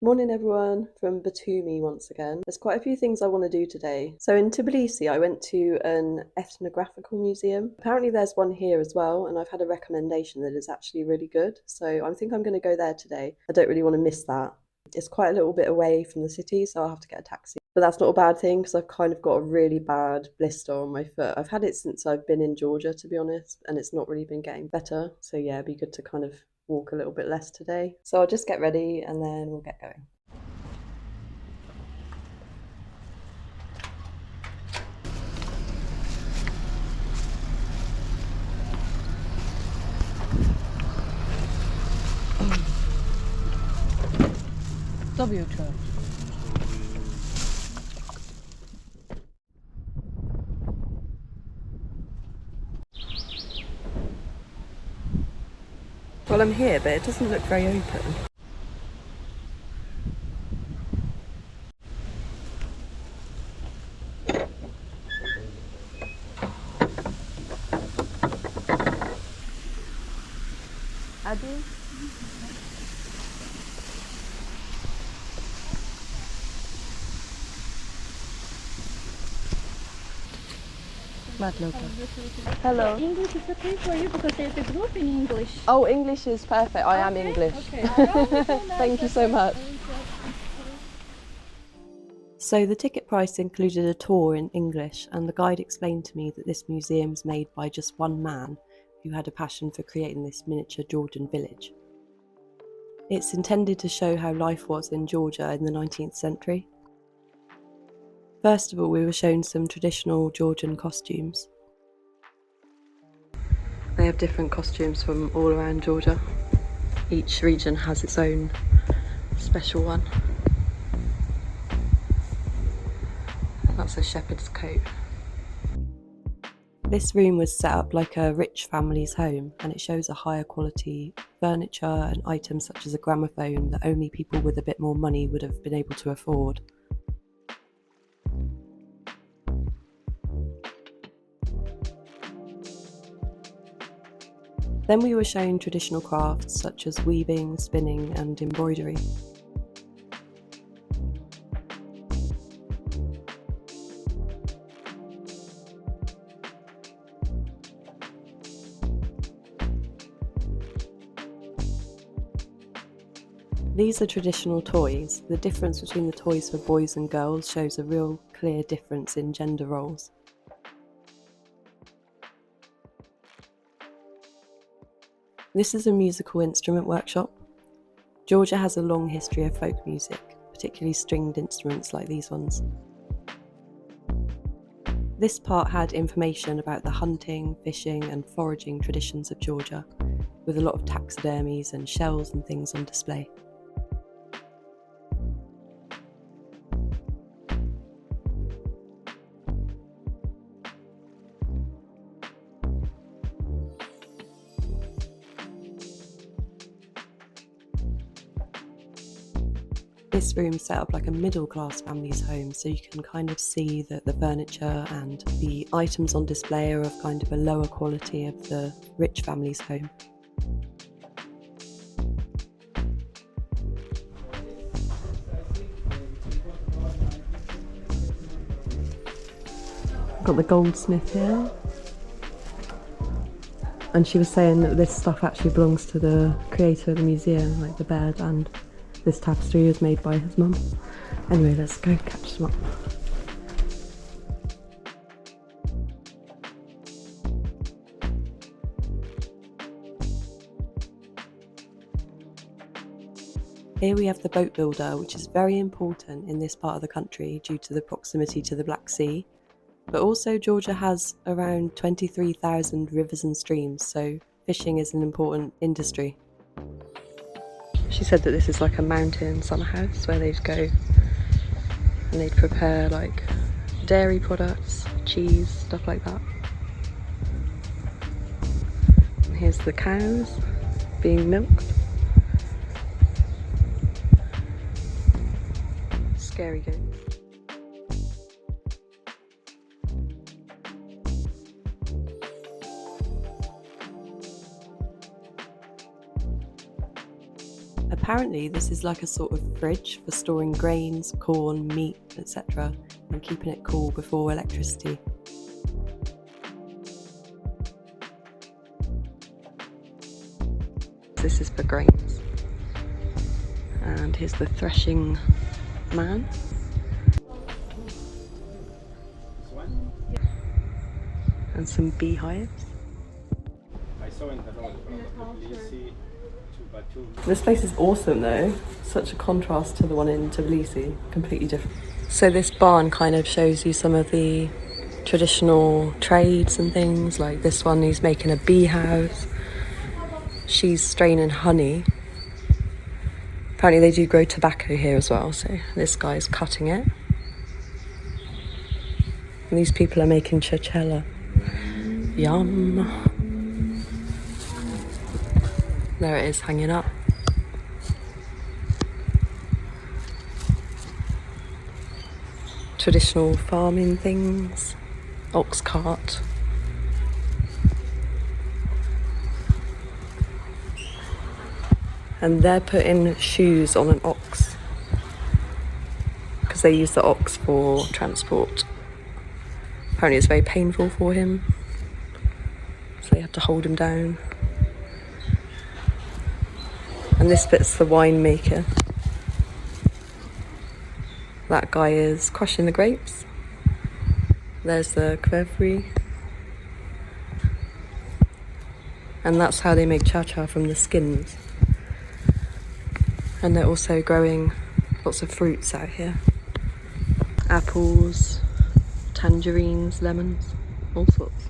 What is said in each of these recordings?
Morning everyone from Batumi once again. There's quite a few things I want to do today. So in Tbilisi I went to an ethnographical museum. Apparently there's one here as well, and I've had a recommendation that it's actually really good. So I think I'm going to go there today. I don't really want to miss that. It's quite a little bit away from the city, so I'll have to get a taxi. But that's not a bad thing because I've kind of got a really bad blister on my foot. I've had it since I've been in Georgia, to be honest, and it's not really been getting better. So yeah, it'd be good to kind of walk a little bit less today. So I'll just get ready and then we'll get going. W church. Well, I'm here, but it doesn't look very open. Adi? Hello. English is okay for you because there's a group in English. Oh, English is perfect. I am English. Okay. Thank you so much. So the ticket price included a tour in English, and the guide explained to me that this museum's made by just one man who had a passion for creating this miniature Georgian village. It's intended to show how life was in Georgia in the 19th century. First of all, we were shown some traditional Georgian costumes. They have different costumes from all around Georgia. Each region has its own special one. That's a shepherd's coat. This room was set up like a rich family's home, and it shows a higher quality furniture and items such as a gramophone that only people with a bit more money would have been able to afford. Then we were shown traditional crafts such as weaving, spinning and embroidery. These are traditional toys. The difference between the toys for boys and girls shows a real clear difference in gender roles. This is a musical instrument workshop. Georgia has a long history of folk music, particularly stringed instruments like these ones. This part had information about the hunting, fishing and foraging traditions of Georgia, with a lot of taxidermies and shells and things on display. This room set up like a middle-class family's home, so you can kind of see that the furniture and the items on display are of kind of a lower quality of the rich family's home. Got the goldsmith here. And she was saying that this stuff actually belongs to the creator of the museum, like the bed, and this tapestry was made by his mum. Anyway, let's go catch some up. Here we have the boat builder, which is very important in this part of the country due to the proximity to the Black Sea. But also Georgia has around 23,000 rivers and streams, so fishing is an important industry. She said that this is like a mountain summer house where they'd go and they'd prepare like dairy products, cheese, stuff like that. And here's the cows being milked. Scary goats. Apparently this is like a sort of fridge for storing grains, corn, meat, etc. and keeping it cool before electricity. This is for grains. And here's the threshing man. And some beehives. This place is awesome though. Such a contrast to the one in Tbilisi. Completely different. So this barn kind of shows you some of the traditional trades and things. Like this one, he's making a bee house. She's straining honey. Apparently they do grow tobacco here as well, so this guy's cutting it. And these people are making chachela. Yum. There it is, hanging up. Traditional farming things. Ox cart. And they're putting shoes on an ox because they use the ox for transport. Apparently it's very painful for him, so they have to hold him down. And this bit's the winemaker. That guy is crushing the grapes. There's the qvevri. And that's how they make cha-cha, from the skins. And they're also growing lots of fruits out here. Apples, tangerines, lemons, all sorts.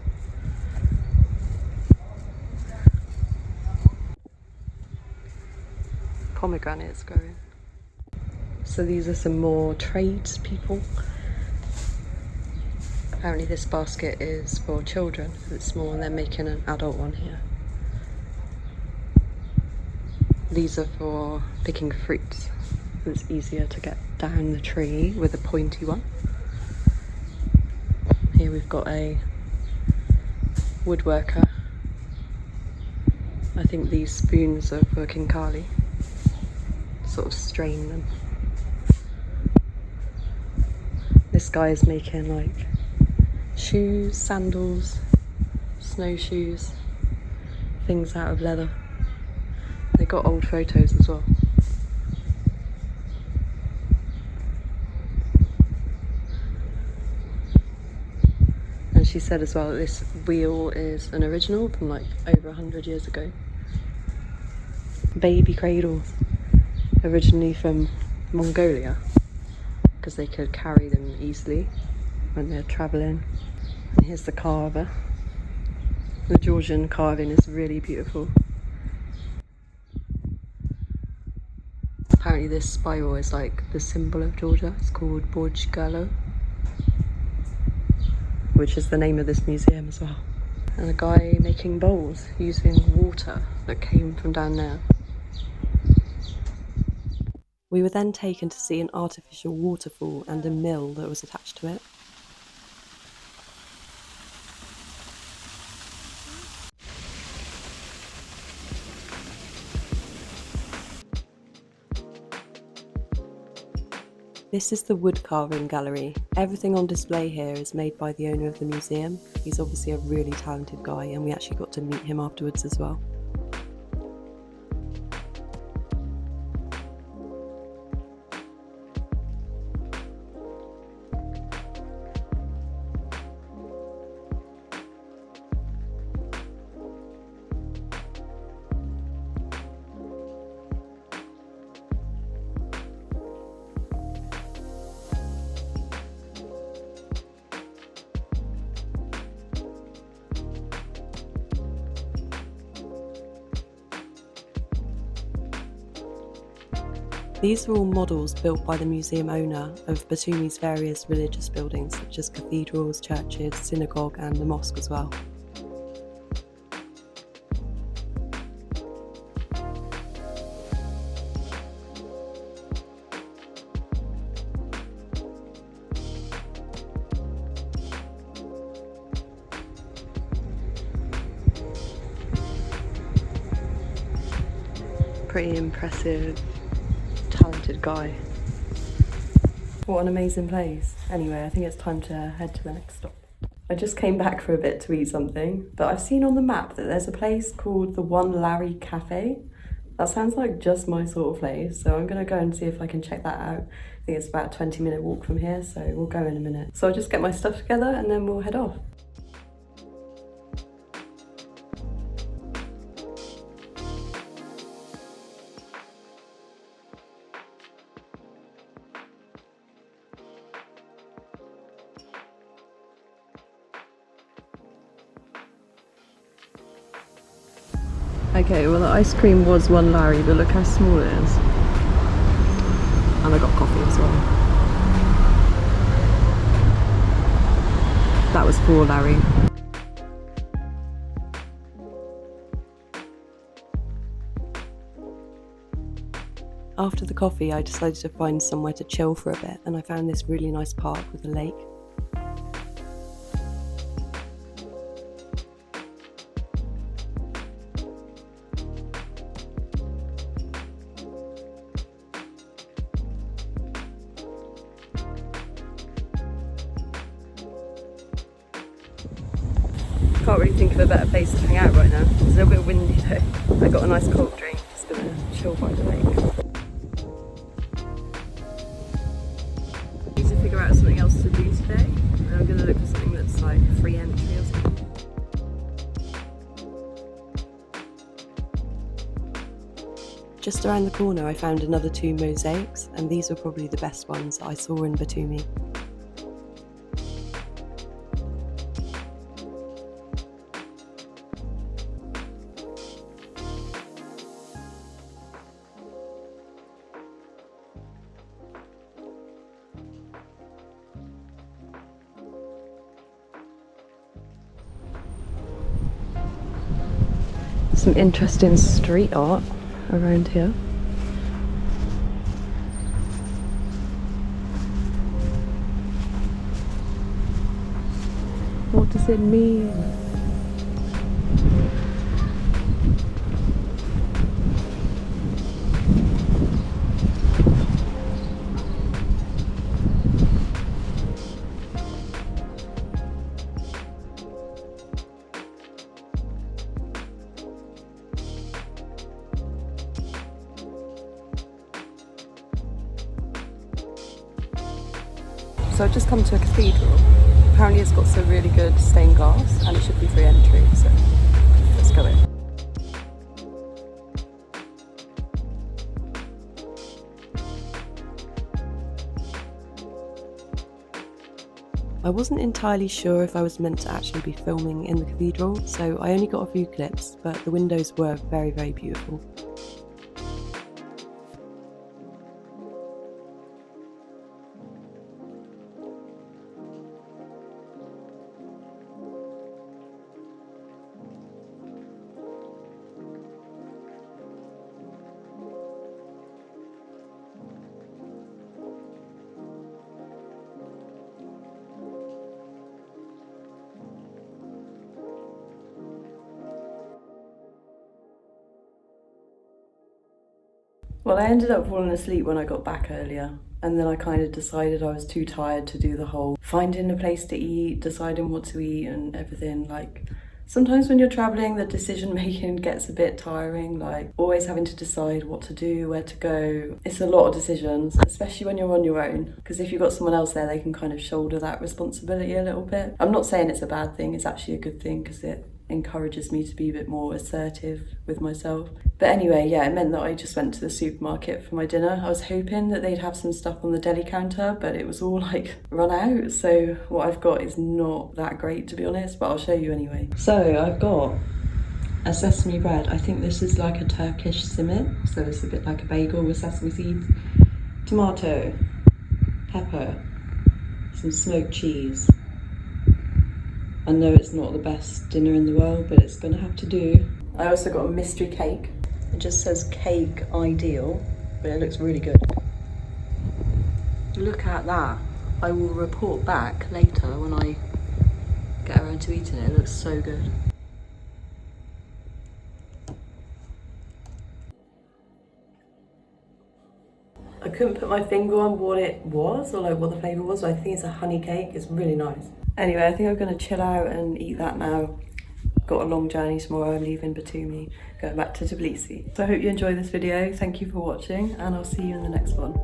Pomegranates growing. So these are some more tradespeople. Apparently this basket is for children because it's small, and they're making an adult one here. These are for picking fruits. It's easier to get down the tree with a pointy one. Here we've got a woodworker. I think these spoons are for kinkali. Sort of strain them. This guy is making like shoes, sandals, snowshoes, things out of leather. They got old photos as well. And she said as well that this wheel is an original from like over 100 years ago. Baby cradles, originally from Mongolia, because they could carry them easily when they're travelling. And here's the carver. The Georgian carving is really beautiful. Apparently this spiral is like the symbol of Georgia. It's called Borj Galo, which is the name of this museum as well. And a guy making bowls using water that came from down there. We were then taken to see an artificial waterfall and a mill that was attached to it. This is the wood carving gallery. Everything on display here is made by the owner of the museum. He's obviously a really talented guy, and we actually got to meet him afterwards as well. These are all models built by the museum owner of Batumi's various religious buildings, such as cathedrals, churches, synagogue and the mosque as well. pretty impressive, talented guy. What an amazing place. Anyway, I think it's time to head to the next stop. I just came back for a bit to eat something, but I've seen on the map that there's a place called the One Larry Cafe. That sounds like just my sort of place, so I'm gonna go and see if I can check that out. I think it's about a 20-minute walk from here, so we'll go in a minute. So I'll just get my stuff together and then we'll head off. Okay, well the ice cream was One Larry, but look how small it is. And I got coffee as well. That was 4 Larry. After the coffee, I decided to find somewhere to chill for a bit, and I found this really nice park with a lake. Can't really think of a better place to hang out right now. It's a little bit windy though. I got a nice cold drink, just gonna chill by the lake. Need to figure out something else to do today, and I'm gonna look for something that's like free entry or something. Just around the corner I found another 2 mosaics, and these were probably the best ones that I saw in Batumi. Some interesting street art around here. What does it mean? So I've just come to a cathedral. Apparently it's got some really good stained glass and it should be free entry, so let's go in. I wasn't entirely sure if I was meant to actually be filming in the cathedral, so I only got a few clips, but the windows were very, very beautiful. Well, I ended up falling asleep when I got back earlier, and then I kind of decided I was too tired to do the whole finding a place to eat, deciding what to eat and everything. Like, sometimes when you're traveling, the decision making gets a bit tiring, like always having to decide what to do, where to go. It's a lot of decisions, especially when you're on your own, because if you've got someone else there, they can kind of shoulder that responsibility a little bit. I'm not saying it's a bad thing, it's actually a good thing because it encourages me to be a bit more assertive with myself. But anyway, yeah, it meant that I just went to the supermarket for my dinner. I was hoping that they'd have some stuff on the deli counter, but it was all like run out. So what I've got is not that great, to be honest, but I'll show you anyway. So I've got a sesame bread. I think this is like a Turkish simit, so it's a bit like a bagel with sesame seeds. Tomato, pepper, some smoked cheese. I know it's not the best dinner in the world, but it's gonna have to do. I also got a mystery cake. It just says cake ideal, but it looks really good. Look at that. I will report back later when I get around to eating it. It looks so good. I couldn't put my finger on what it was or like what the flavour was, but I think it's a honey cake. It's really nice. Anyway, I think I'm gonna chill out and eat that now. Got a long journey tomorrow. I'm leaving Batumi, going back to Tbilisi. So I hope you enjoyed this video. Thank you for watching, and I'll see you in the next one.